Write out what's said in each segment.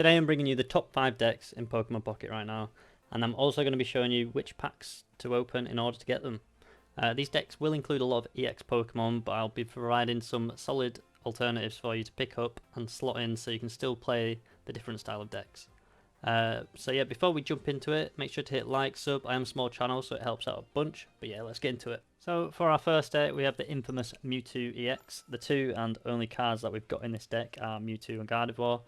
Today I'm bringing you the top 5 decks in Pokemon Pocket right now, and I'm also going to be showing you which packs to open in order to get them. These decks will include a lot of EX Pokemon, but I'll be providing some solid alternatives for you to pick up and slot in so you can still play the different style of decks. So yeah, before we jump into it, make sure to hit like, sub. I am a small channel, so it helps out a bunch, but yeah, let's get into it. So for our first deck, we have the infamous Mewtwo-ex. The two and only cards that we've got in this deck are Mewtwo and Gardevoir.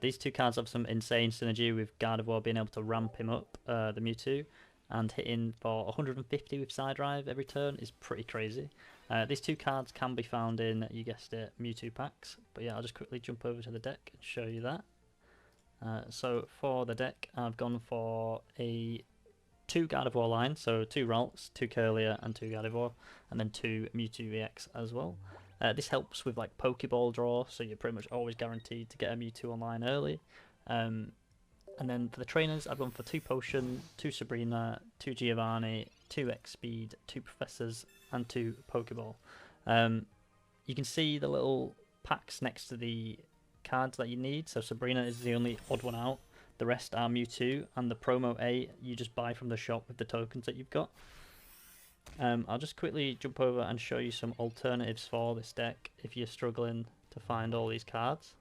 These two cards have some insane synergy with Gardevoir being able to ramp him up, the Mewtwo, and hitting for 150 with Side Drive every turn is pretty crazy. These two cards can be found in, you guessed it, Mewtwo packs, but yeah, I'll just quickly jump over to the deck and show you that. So for the deck, I've gone for a 2 Gardevoir line, so 2 Ralts, 2 Curlier and 2 Gardevoir, and then 2 Mewtwo-ex as well. This helps with like Pokeball draw, so you're pretty much always guaranteed to get a Mewtwo online early. And then for the trainers, I've gone for 2 Potion, 2 Sabrina, 2 Giovanni, 2 X Speed, 2 Professors, and 2 Pokeball. You can see the little packs next to the cards that you need, so Sabrina is the only odd one out. The rest are Mewtwo, and the promo A you just buy from the shop with the tokens that you've got. I'll just quickly jump over and show you some alternatives for this deck if you're struggling to find all these cards.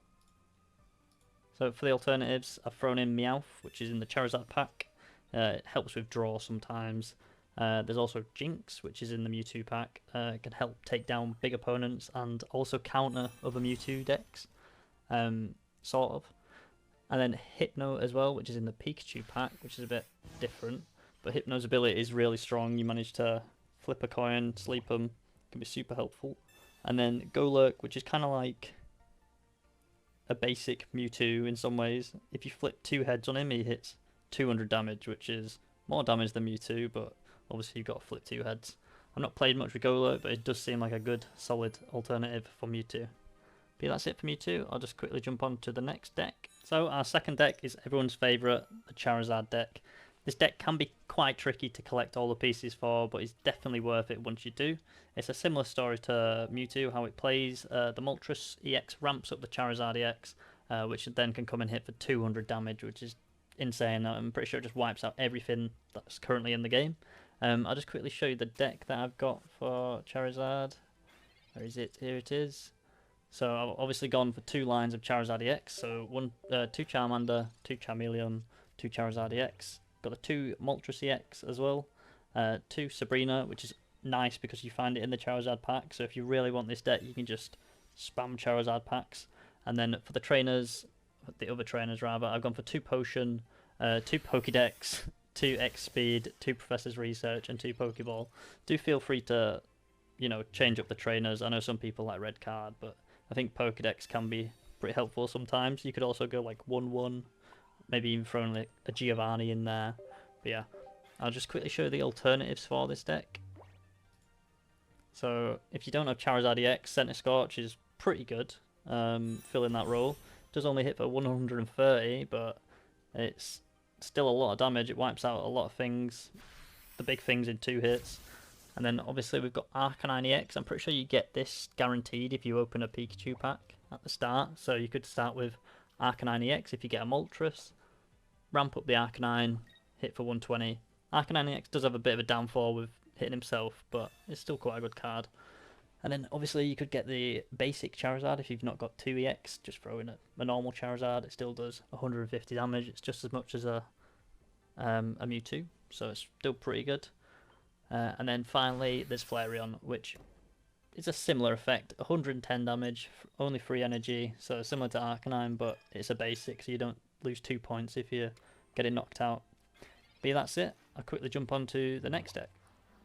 So for the alternatives, I've thrown in Meowth, which is in the Charizard pack. It helps with draw sometimes. There's also Jinx, which is in the Mewtwo pack. It can help take down big opponents and also counter other Mewtwo decks, sort of. And then Hypno as well, which is in the Pikachu pack, which is a bit different. But Hypno's ability is really strong. You manage to flip a coin, sleep them, can be super helpful. And then Golurk, which is kind of like a basic Mewtwo in some ways. If you flip 2 heads on him, he hits 200 damage, which is more damage than Mewtwo, but obviously you've got to flip 2 heads. I've not played much with Golurk, but it does seem like a good, solid alternative for Mewtwo. But yeah, that's it for Mewtwo. I'll just quickly jump on to the next deck. So our second deck is everyone's favourite, the Charizard deck. This deck can be quite tricky to collect all the pieces for, but it's definitely worth it once you do. It's a similar story to Mewtwo, how it plays. The Moltres-ex ramps up the Charizard-ex, which then can come and hit for 200 damage, which is insane. I'm pretty sure it just wipes out everything that's currently in the game. I'll just quickly show you the deck that I've got for Charizard. Where is it? Here it is. So I've obviously gone for 2 lines of Charizard-ex, so 2 Charmander, 2 Charmeleon, 2 Charizard-ex. Got the 2 Moltres-ex as well, 2 Sabrina, which is nice because you find it in the Charizard pack, so if you really want this deck you can just spam Charizard packs. And then for the trainers, the other trainers rather, I've gone for 2 Potion, 2 Pokédex, 2 X Speed, 2 Professor's Research and 2 Pokeball. Do feel free to, you know, change up the trainers. I know some people like Red Card, but I think Pokédex can be pretty helpful sometimes. You could also go like 1-1, maybe even throwing like a Giovanni in there. But yeah, I'll just quickly show you the alternatives for this deck. So if you don't have Charizard-ex, Center Scorch is pretty good, filling that role. Does only hit for 130, but it's still a lot of damage. It wipes out a lot of things, the big things in 2 hits. And then obviously we've got Arcanine-ex. I'm pretty sure you get this guaranteed if you open a Pikachu pack at the start. So you could start with Arcanine-ex if you get a Moltres, ramp up the Arcanine, hit for 120. Arcanine-ex does have a bit of a downfall with hitting himself, but it's still quite a good card. And then obviously you could get the basic Charizard if you've not got 2 EX. Just throw in a normal Charizard. It still does 150 damage. It's just as much as a Mewtwo, so it's still pretty good. And then finally there's Flareon, which is a similar effect, 110 damage, only 3 energy, so similar to Arcanine, but it's a basic, so you don't lose 2 points if you get it knocked out. But yeah, that's it. I'll quickly jump on to the next deck.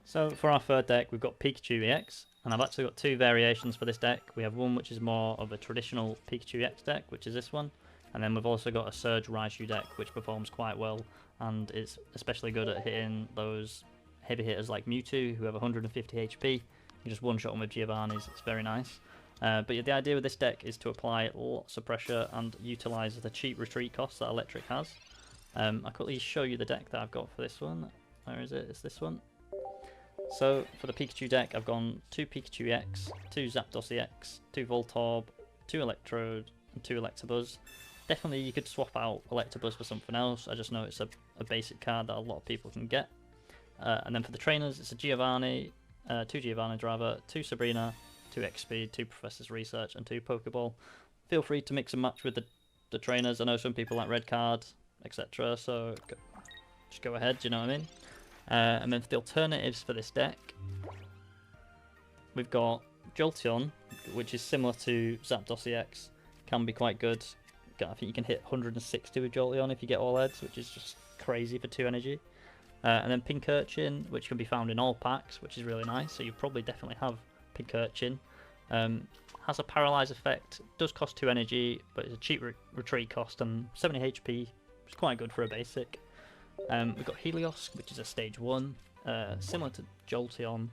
So for our third deck, we've got Pikachu-ex, and I've actually got 2 variations for this deck. We have one which is more of a traditional Pikachu-ex deck, which is this one, and then we've also got a Surge Raichu deck, which performs quite well, and it's especially good at hitting those heavy hitters like Mewtwo, who have 150 HP. You just one-shot them with Giovanni's, it's very nice. But yeah, the idea with this deck is to apply lots of pressure and utilise the cheap retreat costs that Electric has. I'll quickly show you the deck that I've got for this one. Where is it? It's this one. So for the Pikachu deck, I've gone 2 Pikachu-ex, 2 Zapdos-ex, 2 Voltorb, 2 Electrode, and 2 Electabuzz. Definitely you could swap out Electabuzz for something else. I just know it's a basic card that a lot of people can get. And then for the trainers, it's a Giovanni, 2 Giovanni driver, 2 Sabrina, 2 X Speed, 2 Professor's Research, and 2 Pokeball. Feel free to mix and match with the trainers. I know some people like red card, etc. So just go ahead, do you know what I mean? And then for the alternatives for this deck, we've got Jolteon, which is similar to Zapdos-ex, can be quite good. I think you can hit 160 with Jolteon if you get all heads, which is just crazy for 2 energy. And then Pincurchin, which can be found in all packs, which is really nice. So you probably definitely have Pincurchin. Has a paralyze effect, does cost 2 energy, but it's a cheap retreat cost and 70 HP, which is quite good for a basic. We've got Helios, which is a stage 1, similar to Jolteon.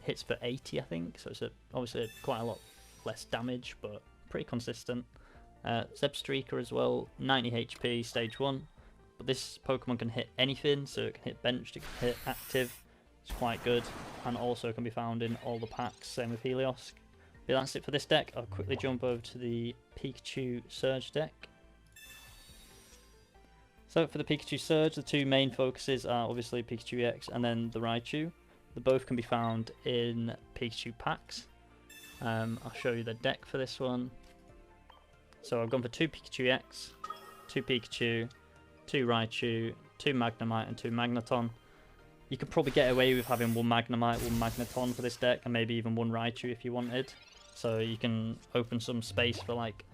Hits for 80, I think, so it's obviously quite a lot less damage, but pretty consistent. Zebstreaker as well, 90 HP, stage 1. But this Pokemon can hit anything, so it can hit benched, it can hit active. It's quite good, and also can be found in all the packs, same with Helios. But that's it for this deck. I'll quickly jump over to the Pikachu Surge deck. So for the Pikachu Surge, the 2 main focuses are obviously Pikachu-ex and then the Raichu. They both can be found in Pikachu packs. I'll show you the deck for this one. So I've gone for 2 Pikachu-ex, 2 Pikachu, 2 Raichu, 2 Magnemite and 2 Magneton. You could probably get away with having 1 Magnemite, 1 Magneton for this deck, and maybe even 1 Raichu if you wanted. So you can open some space for like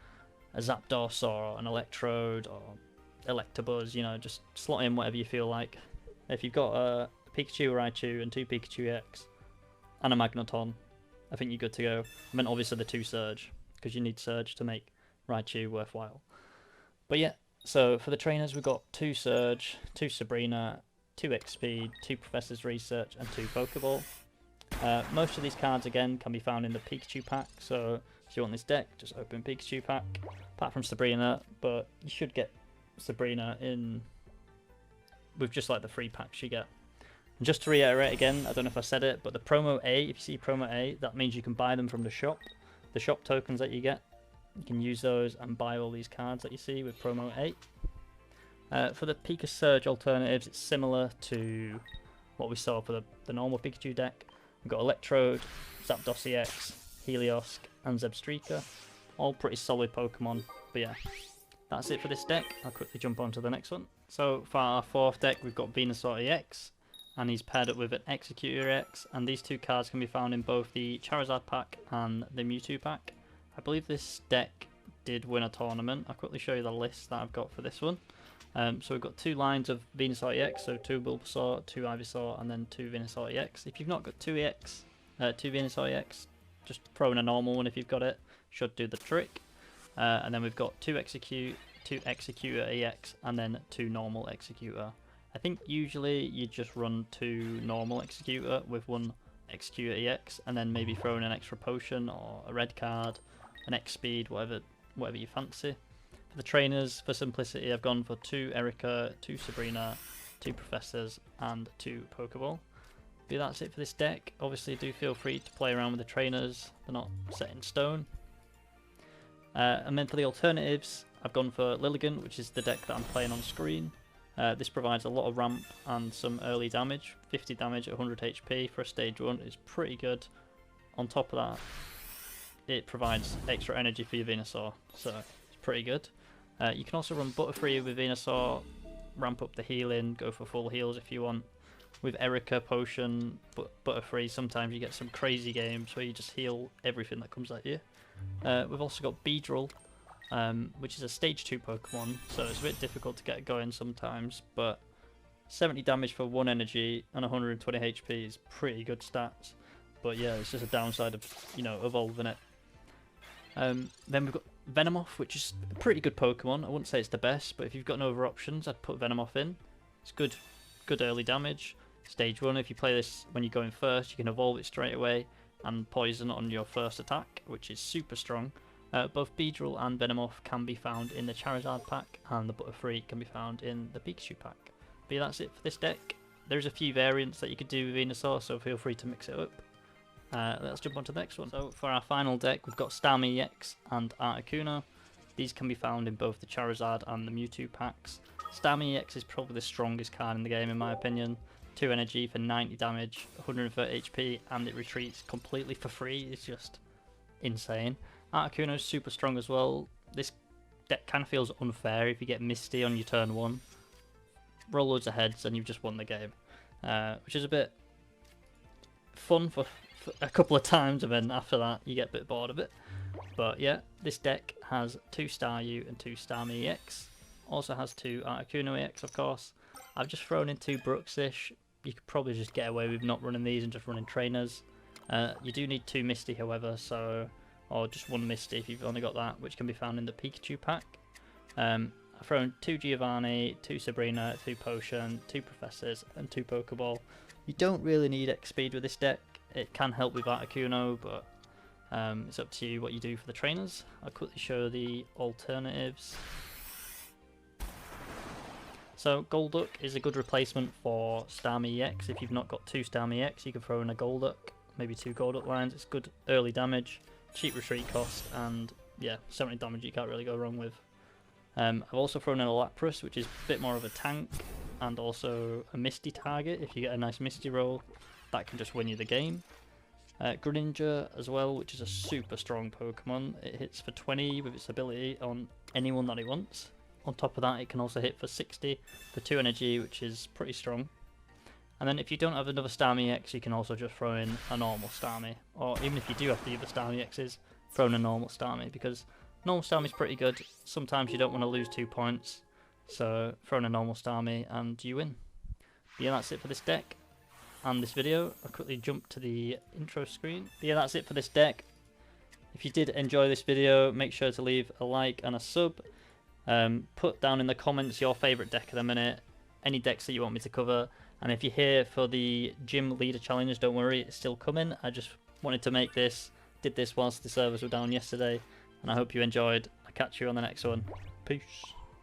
a Zapdos or an Electrode or Electabuzz, you know, just slot in whatever you feel like. If you've got a Pikachu, Raichu and 2 Pikachu-ex and a Magneton, I think you're good to go. And then obviously the 2 Surge, because you need Surge to make Raichu worthwhile. But yeah, so for the trainers we've got 2 Surge, 2 Sabrina, 2 X-Speed, 2 Professor's Research and 2 Pokeball. Most of these cards again can be found in the Pikachu pack, so if you want this deck, just open Pikachu pack, apart from Sabrina, but you should get Sabrina in with just like the free packs you get. And just to reiterate again, I don't know if I said it, but the promo A, if you see promo A, that means you can buy them from the shop tokens that you get. You can use those and buy all these cards that you see with promo 8. For the Pika Surge alternatives, it's similar to what we saw for the normal Pikachu deck. We've got Electrode, Zapdos-ex, Helios, and Zebstreaker. All pretty solid Pokemon, but yeah. That's it for this deck. I'll quickly jump on to the next one. So for our 4th deck, we've got Venusaur-ex, and he's paired up with an Executor-ex, and these 2 cards can be found in both the Charizard pack and the Mewtwo pack. I believe this deck did win a tournament. I'll quickly show you the list that I've got for this one. So we've got 2 lines of Venusaur-ex, so 2 Bulbasaur, 2 Ivysaur, and then 2 Venusaur-ex. If you've not got 2 Venusaur-ex, just throw in a normal one if you've got it. Should do the trick. And then we've got 2 Execute, 2 Executor-ex, and then 2 normal Executor. I think usually you just run 2 normal Executor with 1 Executor-ex, and then maybe throw in an extra potion or a red card, an X-Speed, whatever you fancy. For the trainers, for simplicity, I've gone for 2 Erica, 2 Sabrina, 2 Professors, and 2 Pokeball. But that's it for this deck. Obviously, do feel free to play around with the trainers. They're not set in stone. And then for the alternatives, I've gone for Lilligant, which is the deck that I'm playing on screen. This provides a lot of ramp and some early damage. 50 damage at 100 HP for a stage 1 is pretty good. On top of that, it provides extra energy for your Venusaur, so it's pretty good. You can also run Butterfree with Venusaur, ramp up the healing, go for full heals if you want. With Erica, Potion, Butterfree, sometimes you get some crazy games where you just heal everything that comes at you. We've also got Beedrill, which is a stage 2 Pokemon, so it's a bit difficult to get going sometimes, but 70 damage for 1 energy and 120 HP is pretty good stats. But yeah, it's just a downside of, you know, evolving it. Then we've got Venomoth, which is a pretty good Pokemon. I wouldn't say it's the best, but if you've got no other options, I'd put Venomoth in. It's good early damage. Stage 1, if you play this when you're going first, you can evolve it straight away and poison on your first attack, which is super strong. Both Beedrill and Venomoth can be found in the Charizard pack, and the Butterfree can be found in the Pikachu pack. But yeah, that's it for this deck. There's a few variants that you could do with Venusaur, so feel free to mix it up. Let's jump on to the next one. So for our final deck, we've got Starmie-ex and Articuno. These can be found in both the Charizard and the Mewtwo packs. Starmie-ex is probably the strongest card in the game in my opinion. 2 energy for 90 damage, 130 HP, and it retreats completely for free. It's just insane. Articuno is super strong as well. This deck kind of feels unfair if you get Misty on your turn 1. Roll loads of heads and you've just won the game. Which is a bit fun for a couple of times, and then after that you get a bit bored of it. But yeah, this deck has 2 Staryu and 2 Starmie-ex. Also has 2 Articuno-ex, of course. I've just thrown in 2 Brooksish. You could probably just get away with not running these and just running trainers. You do need 2 Misty, however, or just 1 Misty if you've only got that, which can be found in the Pikachu pack. I've thrown 2 Giovanni, 2 Sabrina, 2 Potion, 2 Professors, and 2 Pokeball. You don't really need X speed with this deck. It can help with Articuno, but it's up to you what you do for the trainers. I'll quickly show the alternatives. So Golduck is a good replacement for Starmie-ex. If you've not got 2 Starmie-ex, you can throw in a Golduck, maybe 2 Golduck lines. It's good early damage, cheap retreat cost, and yeah, 70 damage you can't really go wrong with. I've also thrown in a Lapras, which is a bit more of a tank, and also a Misty target. If you get a nice Misty roll, that can just win you the game. Greninja as well, which is a super strong Pokemon. It hits for 20 with its ability on anyone that it wants. On top of that, it can also hit for 60 for 2 energy, which is pretty strong. And then if you don't have another Starmie-ex, you can also just throw in a normal Starmie. Or even if you do have the other Starmie-exes, throw in a normal Starmie, because normal Starmie's pretty good. Sometimes you don't want to lose 2 points, so throw in a normal Starmie and you win. But yeah, that's it for this deck and this video. I'll quickly jump to the intro screen. But yeah, that's it for this deck. If you did enjoy this video, make sure to leave a like and a sub. Put down in the comments your favourite deck of the minute, any decks that you want me to cover, and if you're here for the Gym Leader Challenge, don't worry, it's still coming. I just wanted to make this, did this whilst the servers were down yesterday, and I hope you enjoyed. I'll catch you on the next one. Peace.